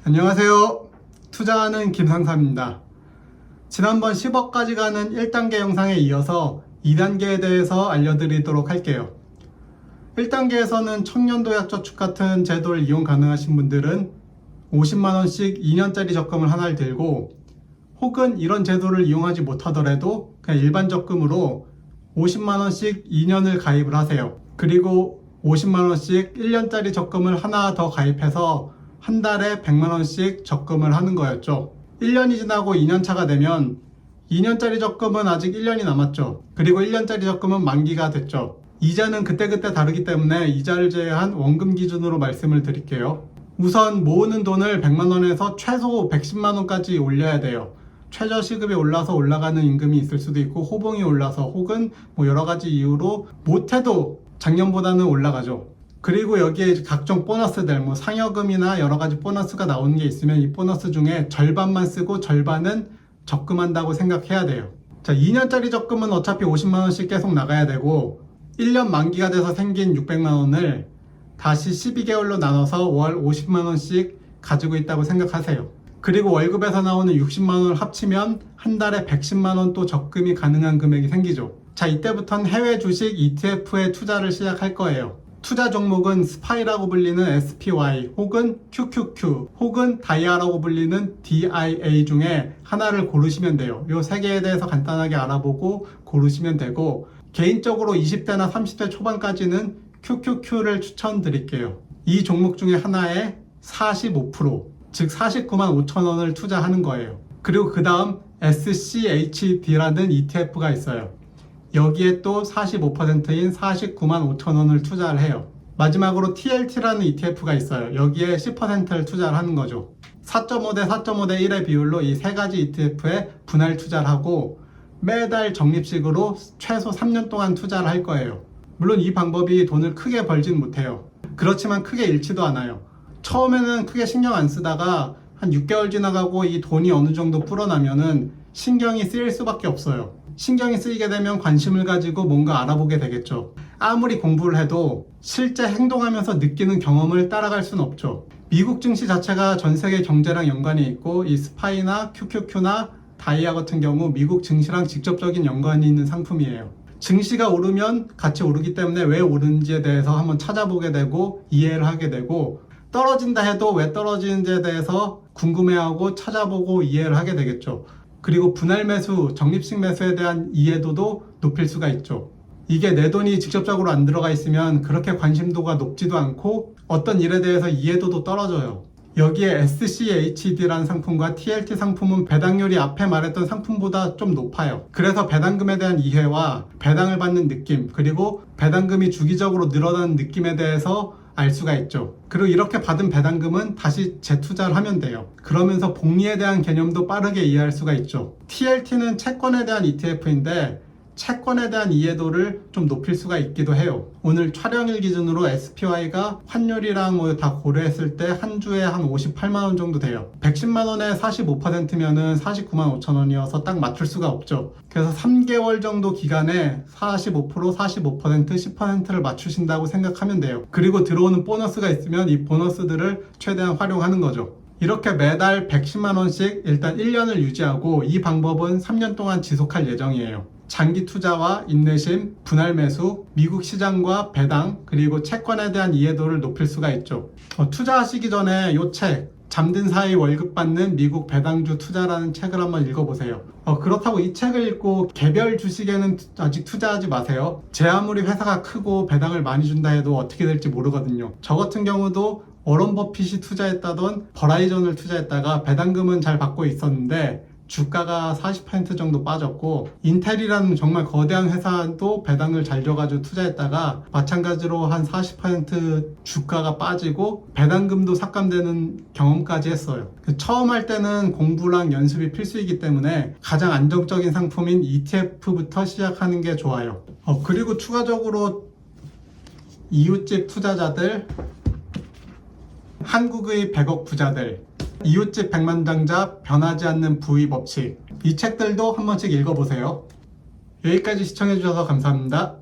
안녕하세요. 투자하는 김상삼입니다. 지난번 10억까지 가는 1단계 영상에 이어서 2단계에 대해서 알려드리도록 할게요. 1단계에서는 청년도약저축 같은 제도를 이용 가능하신 분들은 50만원씩 2년짜리 적금을 하나를 들고, 혹은 이런 제도를 이용하지 못하더라도 그냥 일반 적금으로 50만원씩 2년을 가입을 하세요. 그리고 50만원씩 1년짜리 적금을 하나 더 가입해서 한 달에 100만원씩 적금을 하는 거였죠. 1년이 지나고 2년차가 되면 2년짜리 적금은 아직 1년이 남았죠. 그리고 1년짜리 적금은 만기가 됐죠. 이자는 그때그때 다르기 때문에 이자를 제외한 원금 기준으로 말씀을 드릴게요. 우선 모으는 돈을 100만원에서 최소 110만원까지 올려야 돼요. 최저시급이 올라서 올라가는 임금이 있을 수도 있고, 호봉이 올라서, 혹은 여러가지 이유로 못해도 작년보다는 올라가죠. 그리고 여기에 각종 보너스들, 상여금이나 여러가지 보너스가 나오는 게 있으면 이 보너스 중에 절반만 쓰고 절반은 적금한다고 생각해야 돼요. 자, 2년짜리 적금은 어차피 50만원씩 계속 나가야 되고, 1년 만기가 돼서 생긴 600만원을 다시 12개월로 나눠서 월 50만원씩 가지고 있다고 생각하세요. 그리고 월급에서 나오는 60만원을 합치면 한 달에 110만원 또 적금이 가능한 금액이 생기죠. 자, 이때부터는 해외 주식 ETF에 투자를 시작할 거예요. 투자 종목은 스파이라고 불리는 SPY, 혹은 QQQ, 혹은 다이아라고 불리는 DIA 중에 하나를 고르시면 돼요. 이 세 개에 대해서 간단하게 알아보고 고르시면 되고, 개인적으로 20대나 30대 초반까지는 QQQ를 추천드릴게요. 이 종목 중에 하나에 45%, 즉 49만 5천원을 투자하는 거예요. 그리고 그 다음 SCHD라는 ETF가 있어요. 여기에 또 45%인 49만 5천원을 투자를 해요. 마지막으로 TLT라는 ETF가 있어요. 여기에 10%를 투자를 하는 거죠. 4.5 대 4.5 대 1의 비율로 이 세 가지 ETF에 분할 투자를 하고, 매달 적립식으로 최소 3년 동안 투자를 할 거예요. 물론 이 방법이 돈을 크게 벌진 못해요. 그렇지만 크게 잃지도 않아요. 처음에는 크게 신경 안 쓰다가 한 6개월 지나가고 이 돈이 어느 정도 불어나면은 신경이 쓰일 수밖에 없어요. 신경이 쓰이게 되면 관심을 가지고 뭔가 알아보게 되겠죠. 아무리 공부를 해도 실제 행동하면서 느끼는 경험을 따라갈 수는 없죠. 미국 증시 자체가 전 세계 경제랑 연관이 있고, 이 스파이나 QQQ나 다이아 같은 경우 미국 증시랑 직접적인 연관이 있는 상품이에요. 증시가 오르면 같이 오르기 때문에 왜 오르는지에 대해서 한번 찾아보게 되고 이해를 하게 되고, 떨어진다 해도 왜 떨어지는지에 대해서 궁금해하고 찾아보고 이해를 하게 되겠죠. 그리고 분할 매수, 적립식 매수에 대한 이해도도 높일 수가 있죠. 이게 내 돈이 직접적으로 안 들어가 있으면 그렇게 관심도가 높지도 않고 어떤 일에 대해서 이해도도 떨어져요. 여기에 SCHD라는 상품과 TLT 상품은 배당률이 앞에 말했던 상품보다 좀 높아요. 그래서 배당금에 대한 이해와 배당을 받는 느낌, 그리고 배당금이 주기적으로 늘어나는 느낌에 대해서 알 수가 있죠. 그리고 이렇게 받은 배당금은 다시 재투자를 하면 돼요. 그러면서 복리에 대한 개념도 빠르게 이해할 수가 있죠. TLT는 채권에 대한 ETF인데 채권에 대한 이해도를 좀 높일 수가 있기도 해요. 오늘 촬영일 기준으로 SPY가 환율이랑 다 고려했을 때 한 주에 한 58만원 정도 돼요. 110만원에 45%면은 49만 5천원이어서 딱 맞출 수가 없죠. 그래서 3개월 정도 기간에 45%, 45%, 10%를 맞추신다고 생각하면 돼요. 그리고 들어오는 보너스가 있으면 이 보너스들을 최대한 활용하는 거죠. 이렇게 매달 110만원씩 일단 1년을 유지하고, 이 방법은 3년 동안 지속할 예정이에요. 장기 투자와 인내심, 분할 매수, 미국 시장과 배당, 그리고 채권에 대한 이해도를 높일 수가 있죠. 투자하시기 전에 이 책, 잠든 사이 월급 받는 미국 배당주 투자라는 책을 한번 읽어보세요. 그렇다고 이 책을 읽고 개별 주식에는 아직 투자하지 마세요. 제 아무리 회사가 크고 배당을 많이 준다 해도 어떻게 될지 모르거든요. 저 같은 경우도 워런 버핏이 투자했다던 버라이전을 투자했다가 배당금은 잘 받고 있었는데 주가가 40% 정도 빠졌고, 인텔이라는 정말 거대한 회사도 배당을 잘 줘가지고 투자했다가 마찬가지로 한 40% 주가가 빠지고 배당금도 삭감되는 경험까지 했어요. 처음 할 때는 공부랑 연습이 필수이기 때문에 가장 안정적인 상품인 ETF부터 시작하는 게 좋아요. 그리고 추가적으로 이웃집 투자자들, 한국의 100억 부자들, 이웃집 백만장자, 변하지 않는 부의 법칙, 이 책들도 한 번씩 읽어보세요. 여기까지 시청해주셔서 감사합니다.